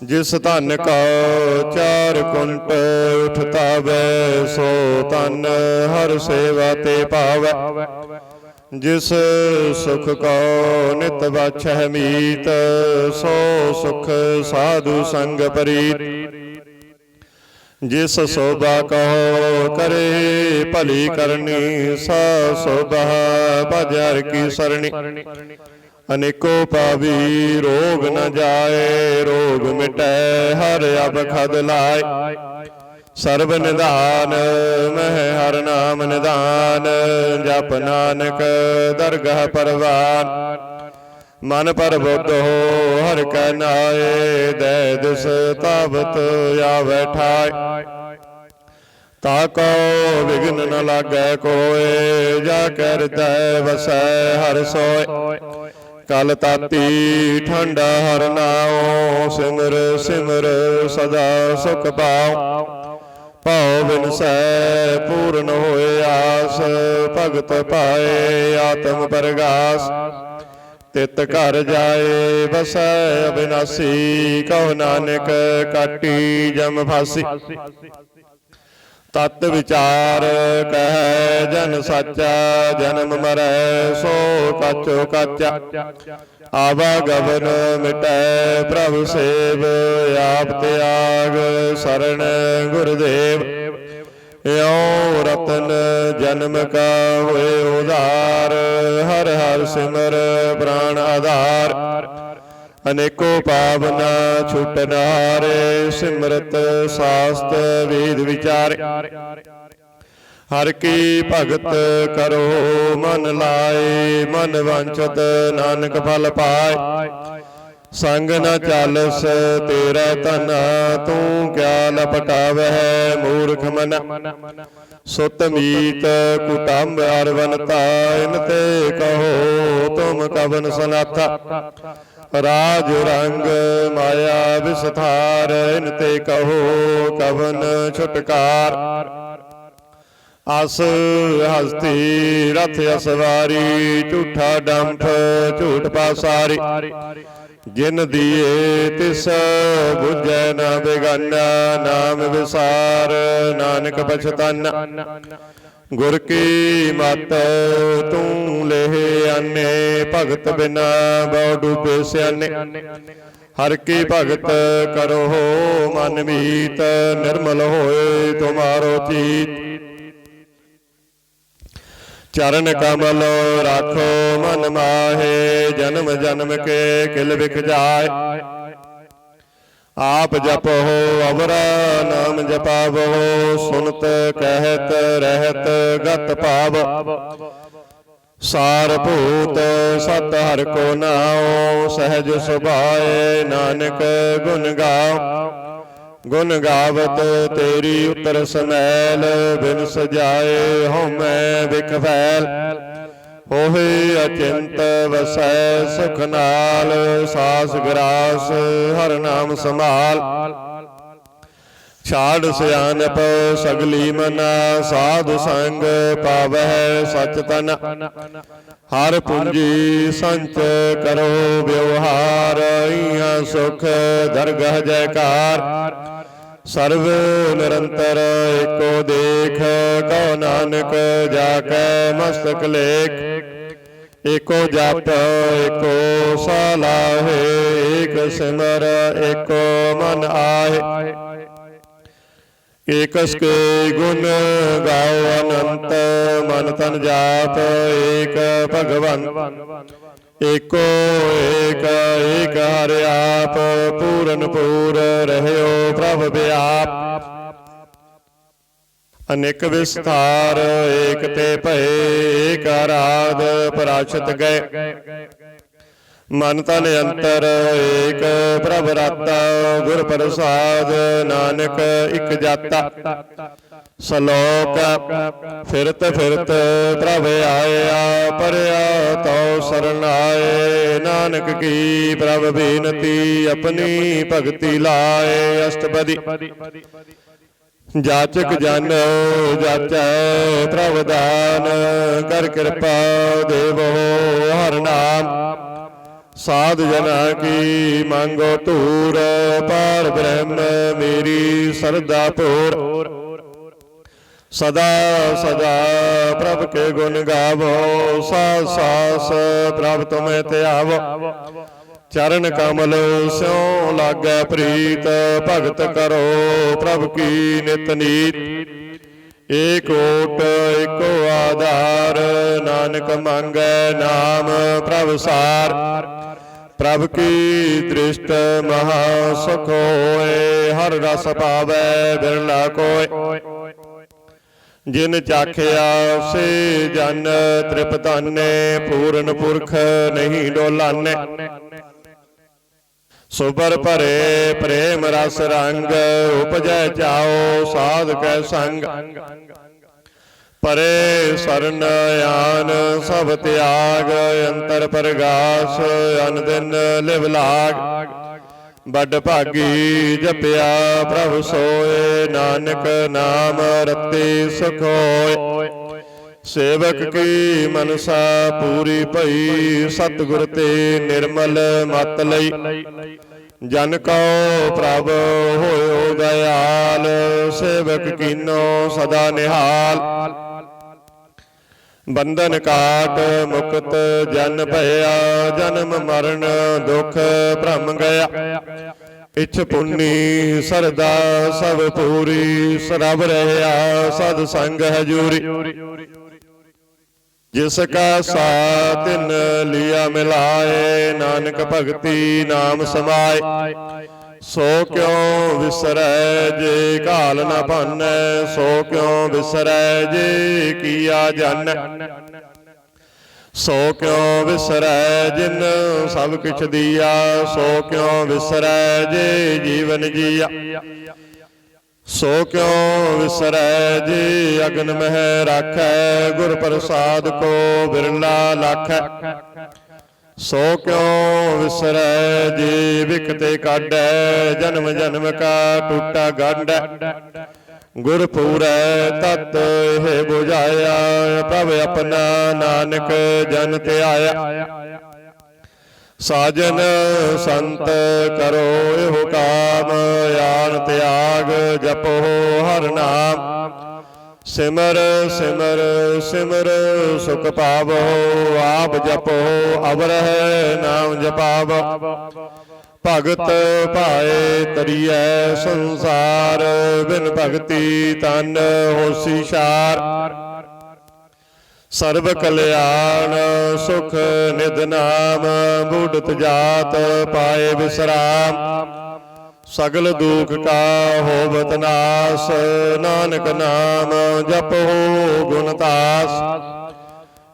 जिस धन को चार कुंट उठता वै, सो धन हर सेवा ते पावै। जिस सुख को नित बाछै मीत, सो सुख साधु संग प्रीत। जिस शोभा कहो करे भली करनी, सा शोभा बाजार की सरणी। अनेको पावी रोग न जाए, रोग मिटै हर अब खद लाए। सर्व निधान मह हर नाम निधान, जप नानक दरगाह परवान। मन पर बुद्ध हो हर कै नाए, दै दिस तावत आवे ठाय। ताको विघ्न न लागै कोय, जाकै हृदय वसै हर सोय। कल ताती ठंडा हर नाओ, सिमर सिमर सदा सुख पाओ। भाव बिनसै पूर्ण होए आस, भगत पाए आत्म परगास। तित घर जाए बसै अविनाशी, कहो नानक काटी जम फासी। तत् विचार कह जन साचा, जन्म मरै सो काचो काचा। आवागमन मिटै प्रभु सेव, आप त्याग शरण गुरुदेव। यो रतन जन्म का हुए उधार, हर हर सिमर प्राण आधार। अनेको पावना छूटन हारे, सिमरत शास्त्र वेद विचार। हर की भगत करो मन लाए, मन वांछत नानक फल पाए। संग न चालस तेरा तना, तू क्या लपटावह मूर्ख मन। सुत मीत कुटुंब अरवनता, इन ते कहो तुम कवन सनाथा। राज रंग माया विस्तार इन ते कहो कवन छुटकार। अस हस्ती रथ असवारी झूठा डंफ झूठ पासारी। जिन दिए तिस बुझै न बेगाना नाम विसार नानक पछताना। गुर की मत तू लेह आने भगत बिना बहु डूबे स्याने। हर की भगत करो मन मीत निर्मल होए तुम्हारो चीत। चरण कमल राखो मन माहे जन्म जन्म के किल बिख जाए। आप जपो अवरा नाम जपावो सुनत कहत रहत गत पाव। सार भूत सत हर को नाओ सहज सुभाए नानक गुण गाओ। गुण गावत तेरी उतर समैल बिन सजाए हो मैं बिख फैल। होए अचिंत वसै सुख नाल सास ग्रास हर नाम संभाल। छाड़ सियानप सगली मना साधु संग पावै सच तना। हर पूंजी संच करो व्यवहार इहाँ सुख दरगह जयकार। सर्व निरंतर एको देख कहो नानक जाकै मस्तक लेख। एको जप एको सलाहे एक सिमर एको मन आहे। एकस के गुण गाओ अनंत मन तन जाप एक भगवंत। एको एक एक हर आप पूरन पूर रहयो प्रभ व्याप। अनेक विस्तार एक ते भय एक आराध पराशत गए। मन तन अंतर एक प्रभ राता गुर प्रसाद नानक इक जाता। सलोक फिरत फिरत प्रभ आया परया तो शरण आए। नानक की प्रभ बीनती अपनी भगति लाए। अष्टपदी जाचक जन जाचै प्रभ दान कर कृपा देवो हर नाम। साध जना की मांगो तूर पार ब्रह्म मेरी सरदा पूर। सदा सदा प्रभ के गुण गावो सास सास प्रभ तुम्हें त्यावो। चरण कमल स्यों लागै प्रीत भगत करो प्रभ की नित नीत। एक ओट एको आधार नानक मांगै नाम प्रभ सार। प्रभ की दृष्ट महा सुख होए हर रस पावै बिरला कोय। जिन चाखिया से जन तृपताने पूरन पुरख नहीं डोलाने। सुबर भरे प्रेम रस रंग उपजै चाओ साध कै संग। परे सरन आन सब त्याग अंतर प्रगास अन दिन लिव लाग। बड़ भागी जपिया प्रभ सोए नानक नाम रते सुख होए। सेवक की मनसा पूरी भई सतगुर ते निर्मल मत लई। जन को प्रभ होयो दयाल सेवक कीनो सदा निहाल। बंधन काट मुक्त जन भया जन्म मरण दुख भ्रम गया। इछ पुन्नी सरदा सब पूरी सरब रहया सद संग हजूरी। जिसका साथ तिन लिया मिलाए नानक भगति नाम समाए। सो क्यों विसरै जे घाल न भानै सो क्यों विसरै जे किया जानै। सो क्यों विसरै जिन सब किछ दिया सो क्यों विसरै जे जीवन जिया। सो क्यों विसरै जे अगन मह राखै गुर प्रसाद को बिरला लाखै। ਸੋ ਕਿਉ ਵਿਸਰੈ ਜੀ ਵਿਕਤੇ ਕਾਢੈ ਜਨਮ ਜਨਮ ਕਾ ਟੂਟਾ ਗੰਢੈ ਗੁਰ ਪੂਰੈ ਤਤ ਇਹ 부ਝਾਇਆ ਪ੍ਰਭ ਆਪਣਾ ਨਾਨਕ ਜਨ ਧਿਆਇਆ ਸਾਜਨ ਸੰਤ ਕਰੋ ਇਹੋ ਕਾਮ ਆਣ ਤਿਆਗ ਜਪੋ ਹਰਿ ਨਾਮ ਸਿਮਰ ਸਿਮਰ ਸਿਮਰ ਸੁਖ ਪਾਵੋ ਆਪ ਜਪੋ ਅਵਰਹਿ ਨਾਮ ਜਪਾਵੋ ਭਗਤ ਭਾਏ ਤਰੀਐ ਸੰਸਾਰ ਬਿਨ ਭਗਤੀ ਤਨ ਹੋਸੀ ਛਾਰ ਸਰਬ ਕਲਿਆਣ ਸੁਖ ਨਿਧ ਨਾਮ ਬੁੱਢਤ ਜਾਤ ਪਾਏ ਵਿਸਰਾਮ ਸਗਲ ਦੁਖ ਕਾ ਹੋਵਤ ਨਾਸ ਨਾਨਕ ਨਾਮ ਜਪੋ ਗੁਣ ਤਾਸ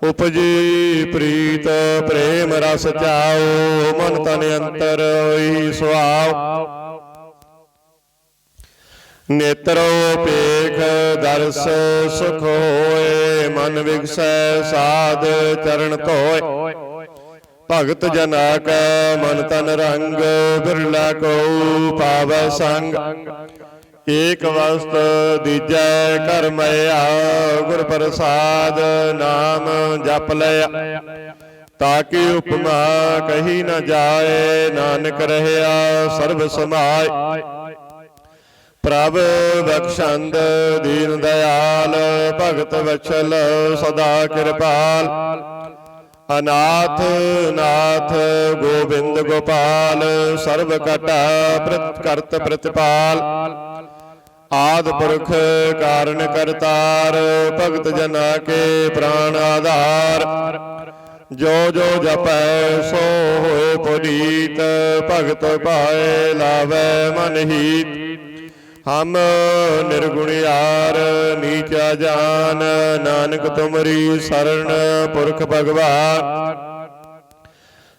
ਉਪਜੀ ਪ੍ਰੀਤ ਪ੍ਰੇਮ ਰਸ ਚਾਓ ਮਨ ਤਨ ਅੰਤਰ ਹੋਈ ਸੁਆਓ ਨੇਤਰੋ ਪੇਖ ਦਰਸ ਸੁਖ ਹੋਏ ਮਨ ਵਿਗਸੈ ਸਾਧ ਚਰਨ ਧੋਏ ਭਗਤ ਜਨਾ ਕੈ ਮਨ ਤਨ ਰੰਗ ਬਿਰਲਾ ਕੋ ਪਾਵੈ ਸੰਗ ਏਕ ਵਸਤ ਦੀਜੈ ਕਰ ਮਇਆ ਗੁਰ ਪ੍ਰਸਾਦ ਨਾਮ ਜਪ ਲਿਆ ਤਾਕਿ ਉਪਮਾ ਕਹੀ ਨ ਜਾਏ ਨਾਨਕ ਰਹਿਆ ਸਰਬ ਸਮਾਏ ਪ੍ਰਭ ਬਖਸ਼ੰਦ ਦੀਨ ਦਇਆਲ ਭਗਤ ਵਛਲ ਸਦਾ ਕਿਰਪਾਲ ਅਨਾਥ ਨਾਥ ਗੋਬਿੰਦ ਗੋਪਾਲ ਸਰਬ ਕਟਾ ਕਰਤ ਪ੍ਰਤਿਪਾਲ ਆਦ ਪੁਰਖ ਕਾਰਨ ਕਰਤਾਰ ਭਗਤ ਜਨਾ ਕੇ ਪ੍ਰਾਣ ਆਧਾਰ ਜੋ ਜੋ ਜਪੈ ਸੋ ਹੋਏ ਪੁਨੀਤ ਭਗਤ ਪਾਏ ਲਾਵੈ ਮਨ ਹੀਤ ਹਮ ਨਿਰਗੁਣਿਆਰ ਨੀਚਾ ਜਾਨ ਨਾਨਕ ਤੁਮਰੀ ਸਰਣ ਪੁਰਖ ਭਗਵਾਨ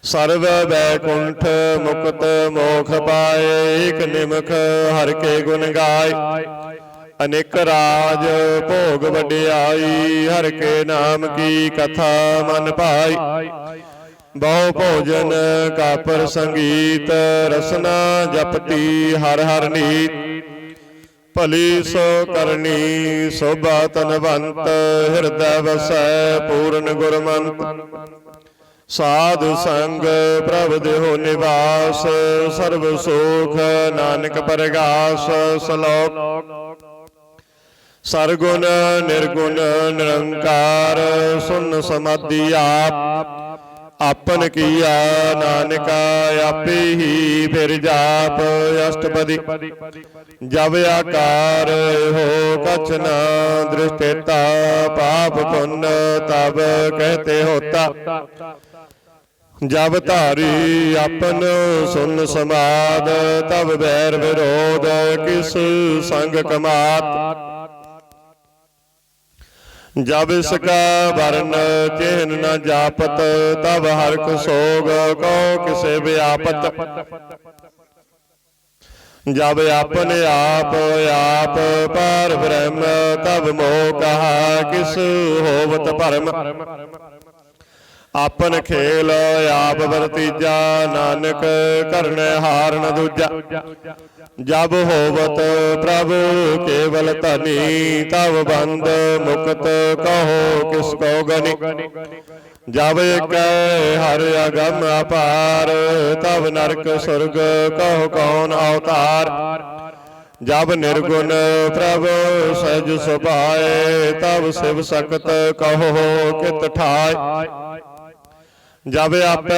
ਸਰਵ ਬੈਕੁੰਠ ਮੁਕਤ ਮੋਖ ਪਾਏ ਏਕ ਨਿਮਖ ਹਰਿ ਕੇ ਗੁਣ ਗਾਏ ਅਨੇਕ ਰਾਜ ਭੋਗ ਵਡਿਆਈ ਹਰਿ ਕੇ ਨਾਮ ਕੀ ਕਥਾ ਮਨ ਭਾਈ ਬਹੁ ਭੋਜਨ ਕਾਪਰ ਸੰਗੀਤ ਰਸਨਾ ਜਪਤੀ ਹਰ ਹਰ ਨੀਤ ਭਲੀ ਸੋ ਕਰਨੀ ਸੋਭਾ ਤਨਵੰਤ ਹਿਰਦੈ ਵਸੈ ਪੂਰਨ ਗੁਰਮੰਤ ਸਾਧੁ ਸੰਗ ਪ੍ਰਭ ਦੇਹੁ ਨਿਵਾਸ ਸਰਬ ਸੁਖ ਨਾਨਕ ਪਰਗਾਸ ਸਲੋਕ ਸਰਗੁਣ ਨਿਰਗੁਣ ਨਿਰੰਕਾਰ ਸੁਨ ਸਮਾਧੀ ਆਪ ਆਪਨ ਕੀਆ ਨਾਨਕਾ ਆਪੇ ਹੀ ਫਿਰ ਜਾਪ ਅਸ਼ਟਪਦੀ ਜਬ ਆਕਾਰ ਹੋ ਕਛ ਨਾ ਦ੍ਰਿਸ਼ਟੇਤਾ ਪਾਪ ਪੁੰਨ ਤਬ ਕਹਤੇ ਹੋਤਾ ਜਬ ਧਾਰੀ ਆਪਨ ਸੁਨ ਸਮਾਦ ਤਬ ਬੈਰ ਵਿਰੋਧ ਕਿਸ ਸੰਗ ਕਮਾਤ ਜਬ ਇਸਕਾ ਵਰਨ ਚਿਹਨ ਨ ਜਾਪਤ ਤਬ ਹਰਖ ਸੋਗ ਕਉ ਕਿਸੇ ਵਿਆਪਤ ਜਬ ਆਪਨ ਆਪ ਆਪ ਪਰ ਬ੍ਰਹਮ ਤਬ ਮੋਹ ਕਹਾ ਕਿਸ ਹੋਵਤ ਭਰਮ ਆਪਨ ਖੇਲ ਆਪ ਵਰਤੀਜਾ ਨਾਨਕ ਕਰਨੈ ਹਾਰ ਨ ਦੂਜਾ ਜਬ ਹੋਵਤ ਪ੍ਰਭ ਕੇਵਲ ਧਨੀ ਤਬ ਬੰਦ ਮੁਕਤ ਕਹੋ ਕਿਸ ਕੋ ਗਨੀ ਜਬ ਏਕੈ ਹਰਿ ਅਗਮ ਅਪਾਰ ਤਬ ਨਰਕ ਸੁਰਗ ਕਹੋ ਕੌਣ ਅਵਤਾਰ ਜਬ ਨਿਰਗੁਣ ਪ੍ਰਭ ਸਹਿਜ ਸੁਭਾਏ ਤਬ ਸਿਵ ਸਕਤ ਕਹੋ ਕਿਤ ਠਾਇ ਜਬ ਆਪੈ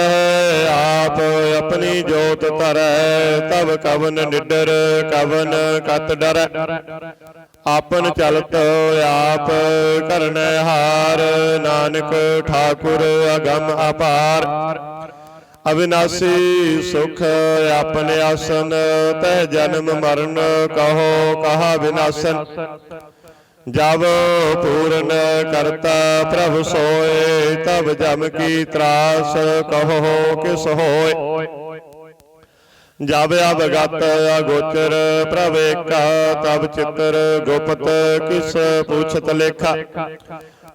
ਆਪ ਆਪਣੀ ਜੋਤ ਧਰੈ ਤਬ ਕਵਨ ਨਿਡਰ ਕਵਨ ਕਤ ਡਰੈ ਆਪਨ ਚਲਤ ਆਪ ਕਰਨੈ ਹਾਰ ਨਾਨਕ ਠਾਕੁਰ ਅਗਮ ਅਪਾਰ ਅਵਿਨਾਸੀ ਸੁਖ ਆਪਨ ਆਸਨ ਤਹਿ ਜਨਮ ਮਰਨ ਕਹੋ ਕਹਾ ਵਿਨਾਸਨ ਜਬ ਪੂਰਨ ਕਰਤਾ ਪ੍ਰਭ ਸੋਏ ਤਬ ਜਮ ਕੀ ਤਰਾਸ ਕਹੋ ਕਿਸ ਹੋਏ ਜਬ ਅਵਗਤ ਅਗੋਚਰ ਪ੍ਰਭ ਏਕਾ ਤਬ ਚਿਤਰ ਗੁਪਤ ਕਿਸ ਪੁੱਛਤ ਲੇਖਾ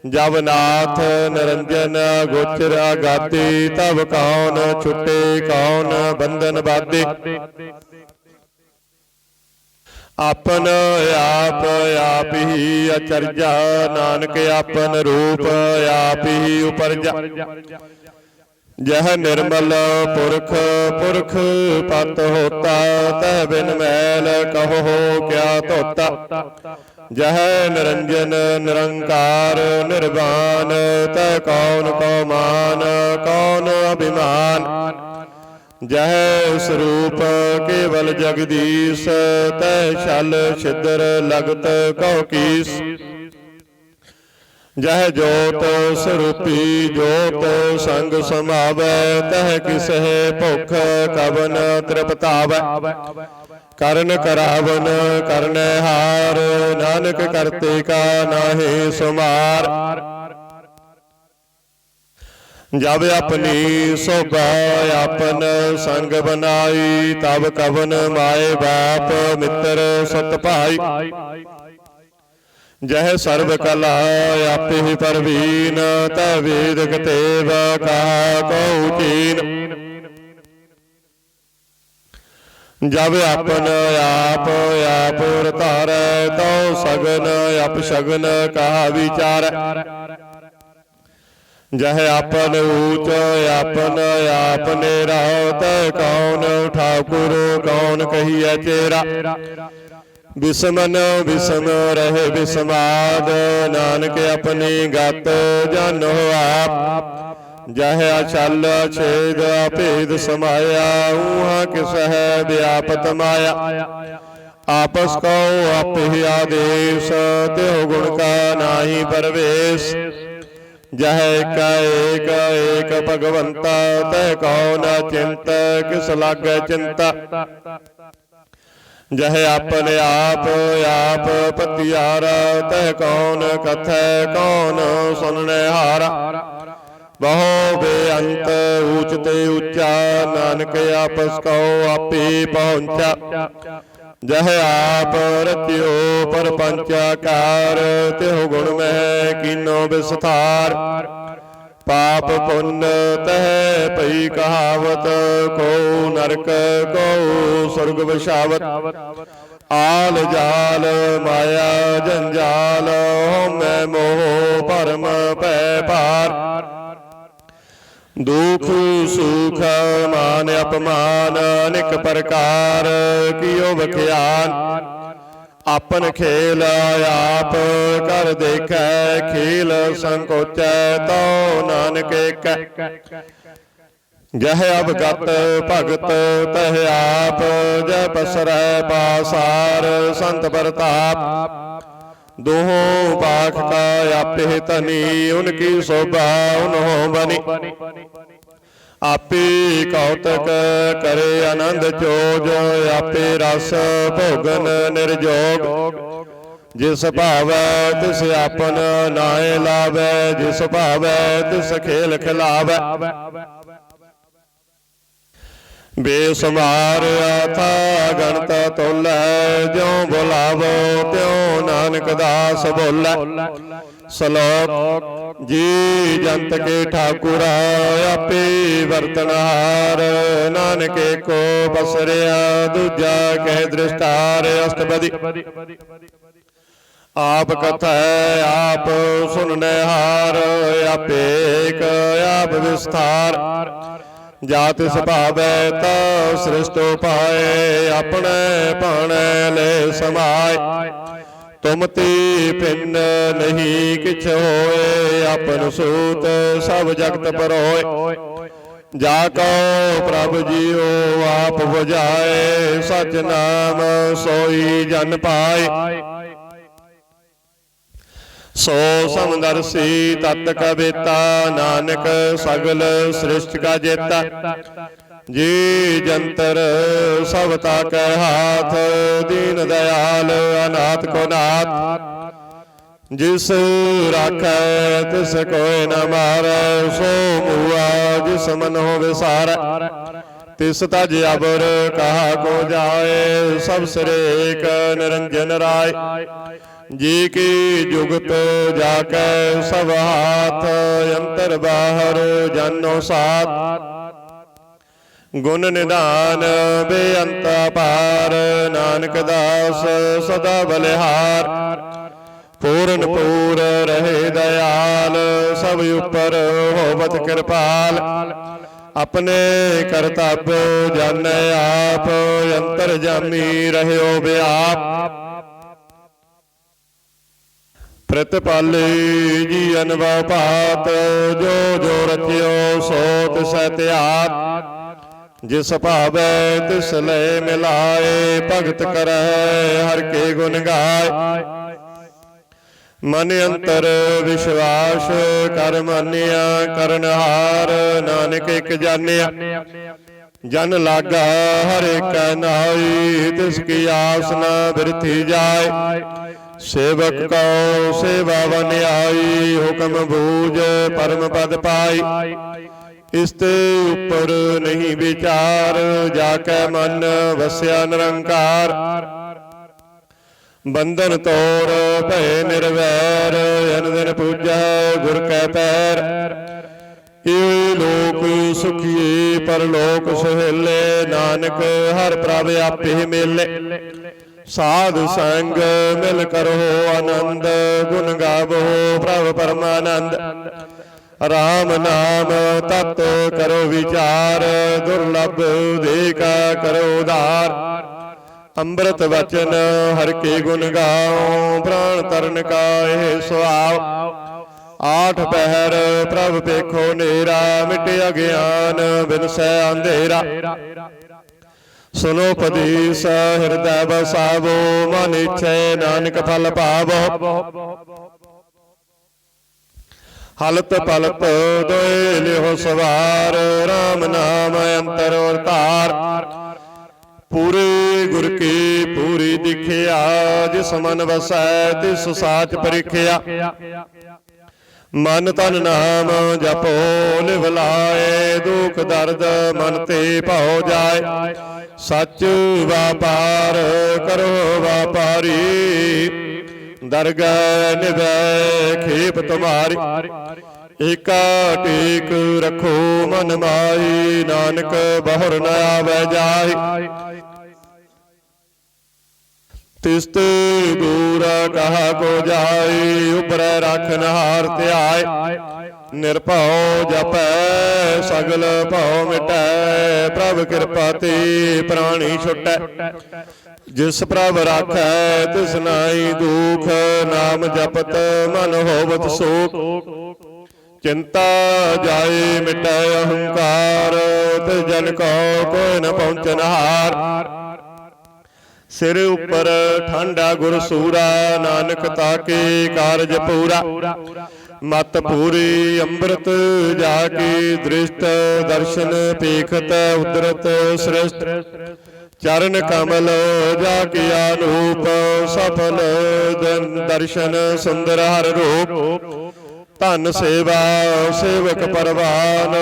जब नाथ निरंजन गोचर आगाती, तब कौन छुटे कौन बंधन बाधे। आपन आप आप ही अचरजा, नानक आपन रूप आप ही उपरजा। जह निर्मल पुरख पुरख पत होता, तह बिन मैल कहो क्या धोता। जह निरंजन निरंकार निर्वाण, तह कौन को मान कौन अभिमान। जह स्वरूप केवल जगदीश, तह छल छिद्र लगत कौ कीस। जह जोत स्वरूपी जोत संग समावै, तह किसह भुख कवन तृपतावै। करन करावन करने हार, नानक करते का नाहि सुमार। जब अपनी शोभा आपन संग बनाई, तब कवन माए बाप मित्र सत भाई। जह सर्व कला आपे ही परवीन, तह वेद कतेव कहा कौ चीन। जब आपन आप आप रतारै, तो सगन अपशगन कहा विचार। जह आपन ऊंच आपन आप नेरा, तह कौन ठाकुर कौन कहिए चेरा। विषमन विषम रहे विषमाद, नानक अपनी गत जानो आप। जह अचल छेद अभेद समाया, ऊहा किस है व्यापत माया। आपस को आप ही आदेश, त्यो गुण का नाही परवेश। जह एक एक भगवंता, तह कौन चिंत किस लागे चिंता। जह आपन आप आप पतियारा, तह कौन कथै कौन सुनने हारा। बहु बेअंत ऊंच ते ऊंचा, नानक आपस को आपे पहुंचा। जह आप रत्यो परपंचाकार, त्यो गुण में कीनो विस्तार। पाप पुण्य तह पई कहावत, को नरक को स्वर्ग बसावत। आल जाल माया जंजाल, मैं मोह भरम पै पार। दुख सुख मान अपमान, अनेक प्रकार कियो बख्यान। आपन खेल आप कर देखै, खेल संकोचै तो नानक एक। जह अवगत भगत तह आप, जय पसरै पासार संत प्रताप। दोहों पाख का आपे तनी, उनकी शोभा उन्हों बनी। आपे कौतक करे आनंद चोज, आपे रस भोगन निर्जोग। जिस भावै तिस आपन नाए लावै, जिस भावै तिस खेल खिलावै। बेसुमार था गणत तोलै, ज्यों बुलावो त्यों नानक दास बोलै। श्लोक जी जंत के ठाकुरा, आपे वर्तनहार। नानक को बसरिया, दूजा कह दृष्टार। अष्टपदी आप कथा आप सुनने हार, आपे एक आप विस्तार। जात स्वभावै ता सृष्ट पाए, अपने पाने ले समाय। तुम ती भिन्न नहीं किछ होए, अपन सूत सब जगत परोए। जाको प्रभु जियो आप बुझाए, सच नाम सोई जन पाए। सो समदर्शी तत् कविता, नानक सगल सृष्टि का जेता। जी जंतर सब ताकै हाथ, दीन दयाल अनाथ को नाथ। जिस राखै तिस कोय न मारै, सो मुआ जिस मन हो विसारै। तिस तज अबर कहा को जाए, सब सिर एक निरंजन राय। जी की जुगत जाकै सब हाथ, अंतर बाहर जानो साथ। गुण निधान बेअंत अपार, नानक दास सदा बलिहार। पूरन पूर रहे दयाल, सब उपर होवत कृपाल। अपने करतब जानै आप, अंतर जामी रहयो व्याप। प्रतिपाले जी अनुभव पात, जो जो रचियो सो तिसै त्याग। जिस भावै तिस लय मिलाए, भगत करੈ हर के गुण गाय। मन अंतर विश्वास कर मानिया, करनहार नानक एक जानिया। जन लागा हर एक नाई, तिसकी आस न बिरथी जाय। सेवक को सेवा बन आई, हुक्म बूझ परम पद पाई। इसते ऊपर नहीं विचार, जाकै मन वस्या निरंकार। बंधन तोड़ भय निर्वैर, अन दिन पूजै गुर कै पैर। ये लोक सुखिए परलोक सुहेले, नानक हर प्रभ आपे मेले। साध संग मिल करो आनंद, गुण गावो प्रभ परमानंद। राम नाम तत् करो विचार, दुर्लभ देखा करो उधार। अमृत वचन हर के गुण गाओ, प्राण तरन का यह सुआव। आठ पहर प्रभ पेखो नेरा, मिटे अज्ञान बिनसै अंधेरा। सुनो पदेश हृदय बसावो, मन इच्छै नानक फल पावो। हलत पलत दोए लिहो सवार, राम नाम अंतर अवतार। पूरे गुर की पूरी दिखिया, जिस मन वसै तिस साच परिखिया। मन तन नाम जपो लिव लाए, दुख दर्द मन ते भौ जाए। सच व्यापार करो व्यापारी, दरगह निभै खेप तुम्हारी। एका टेक रखो मन माई, नानक बहुर न आवे जाहि। तिस्ते दूर कहा को जाई, उपर रखन हार त्याय। निर्भौ जपै सगल भौ मिटै, प्रभ कृपा ते प्राणी छुटै। जिस प्रभ राखै तिस नाई दुख, नाम जपत मन होवत सुख। चिंता जाए मिटै अहंकार, तिस जन को कोई न पहुँचन हार। सिर उपर ठांडा गुर सूरा, नानक ताके कारज पूरा। मत पूरी अमृत जाके दृष्ट, दर्शन पेखत उदरत सृष्ट। चरण कमल जाके अनूप, सफल दर्शन सुंदर हर रूप। धन सेवा सेवक परवान,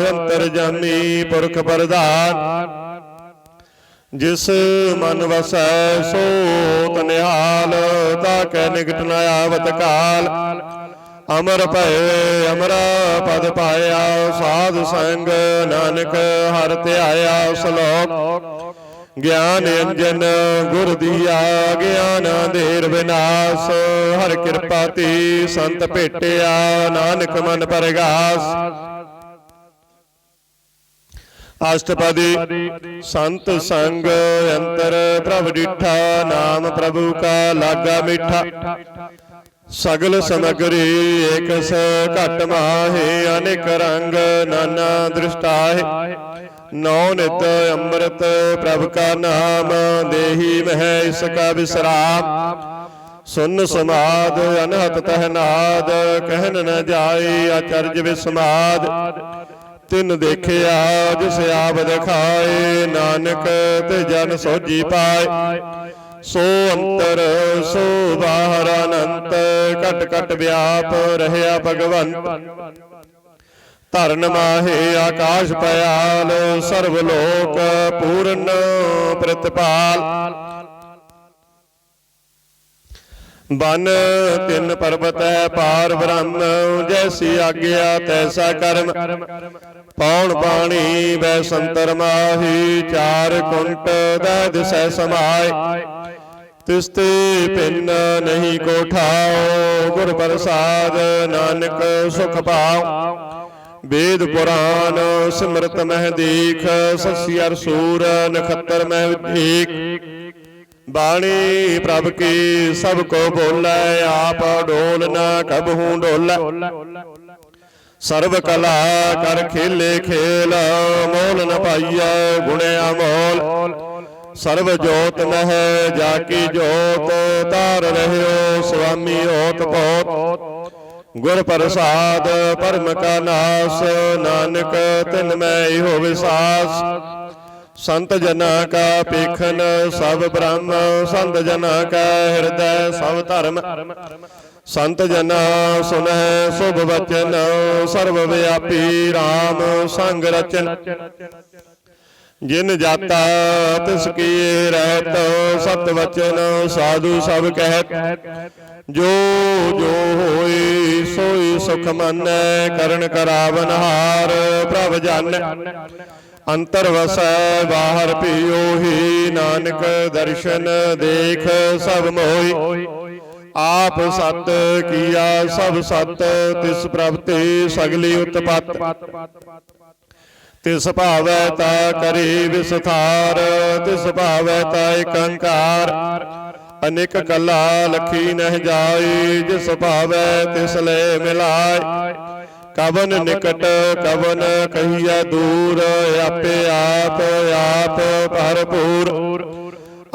अंतर जामी पुरख प्रधान। जिस मन वसै सो तनिहाल, ताकै निकट न आवत काल। अमर भय अमरा पद पाया, साध संग नानक हर ध्याया। श्लोक ज्ञान अंजन गुर दिया, ज्ञान अंधेर विनाश। हर कृपा ती संत भेटिया, नानक मन परगास। अष्टपदी संत संग अंतर प्रभ डिठा, नाम प्रभु का लागा मीठा। सगल समग्री एक स घट माहे, अनेक रंग नाना दृष्टाहे। नौ नित अमृत प्रभ का नाम, देही मह इसका विश्राम। सुन समाद अनहत तहनाद, कहन न जाए आचर्य विस्माद। तिन देखिया जिस आप दिखाए, नानक ते जन सोझी पाए। सो अंतर सो बाहर अनंत, कट कट व्याप रहया भगवंत। धरन माहे आकाश पयाल, सर्वलोक पूर्ण प्रतिपाल। बन तिन पर्वत है पार ब्रह्म, जैसी आज्ञा तैसा कर्म। पौन पानी वै संतर माही, चार कुंट दै दिसै समाय। तिसते भिन्न नहीं को ठाओ, गुर प्रसाद नानक सुख पाओ। वेद पुराण सिमरत मह दीख, ससी अर सूर नखत्र मह भीख। बाणी प्रभ की सब को बोलै, आप डोल न कबहू डोलै। सर्व कला कर खेले खेल, मोल न पाइय गुणे अमोल। सर्व जोत मह जाकी जोत, तार रह्यो स्वामी होत पोत। गुर प्रसाद परम का नास, नानक तिन मैं हो विसास। संत जना का पेखन सब ब्रह्म, संत जना का हृदय सब धर्म। संत जना सुनह शुभ वचन, सर्वव्यापी राम संग रचन। जिन जाता तिस किए रहत, सत वचन साधु सब कहत। जो जो होई सोई सुख मानै, करण करावन हार प्रभ जानै। अंतर वसै बाहर पियोही, नानक दर्शन देख सब मोहि। आप सत किया सब सत, तिस प्रभु सगली उत्पत। तिस भावै ता करी विस्तार, तिस भावै ता एकंकार। अनेक कला लखी नह जाई, जिस भावै तिस ले मिलाय। कवन निकट कवन कहिया दूर, आपे आप आप भरपूर।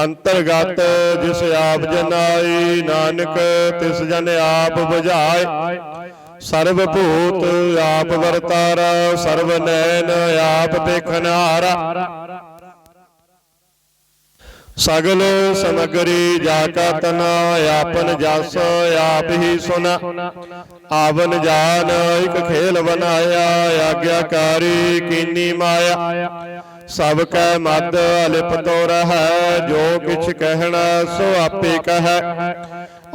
अंतर्गत जिस आप जनाई, नानक तिस जन आप बुझाए। सर्वभूत आप वर्तारा, सर्व नैन आप देखनारा। सगल समगरी जाका तना, आपन जस आप ही सुना। आवन जान एक खेल बनाया, आज्ञाकारी कीनी माया। सब कै मद अलिप तो रह, जो किछ कहना सो आपे कह।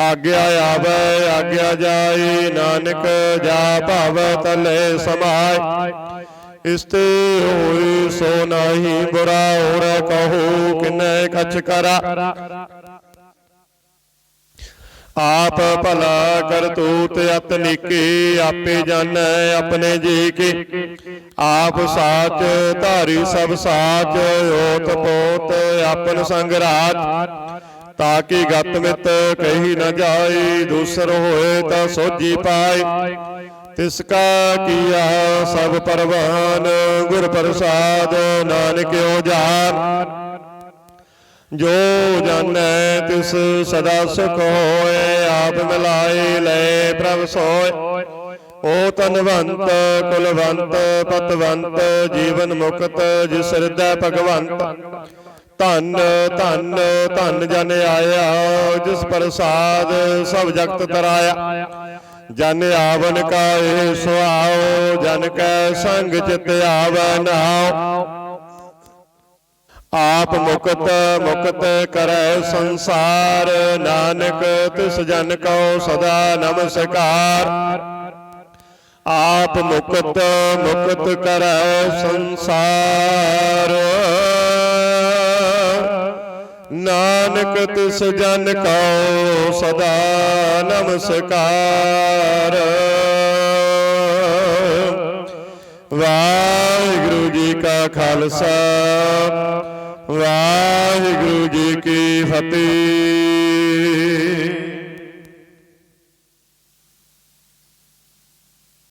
आज्ञा आवे आज्ञा जाई, नानक जा भाव तले समाय। इस्ते होई सो नाही बुरा, और कहो किन्ने कछ करा। आप भला करतूत अतनिकी, आपे जानै अपने जी की। आप साच धारी सब साच, ओत पोत आपन संग राज। ताकि गत मित कही न जाई, दूसर होए ता सोझी पाए। तिसका किया सब परवान, गुर प्रसाद नानक जान। जो जानै तिस सदा सुख होए, आप मिलाए ले प्रभ सोए। ओ तनवंत कुलवंत पतवंत, जीवन मुक्त जिस हृदय भगवंत। धन धन धन जन आया, जिस प्रसाद सब जगत तराया। जन आवन का ए सुहाओ, जन कै संग चित आवे नाओ। आप मुक्त मुक्त करै संसार, नानक तिस जन को सदा नमस्कार। आप मुक्त मुक्त करै संसार, नानक तिस जन को सदा नमस्कार। वाहिगुरु जी का खालसा, वाहिगुरु जी की फतेह।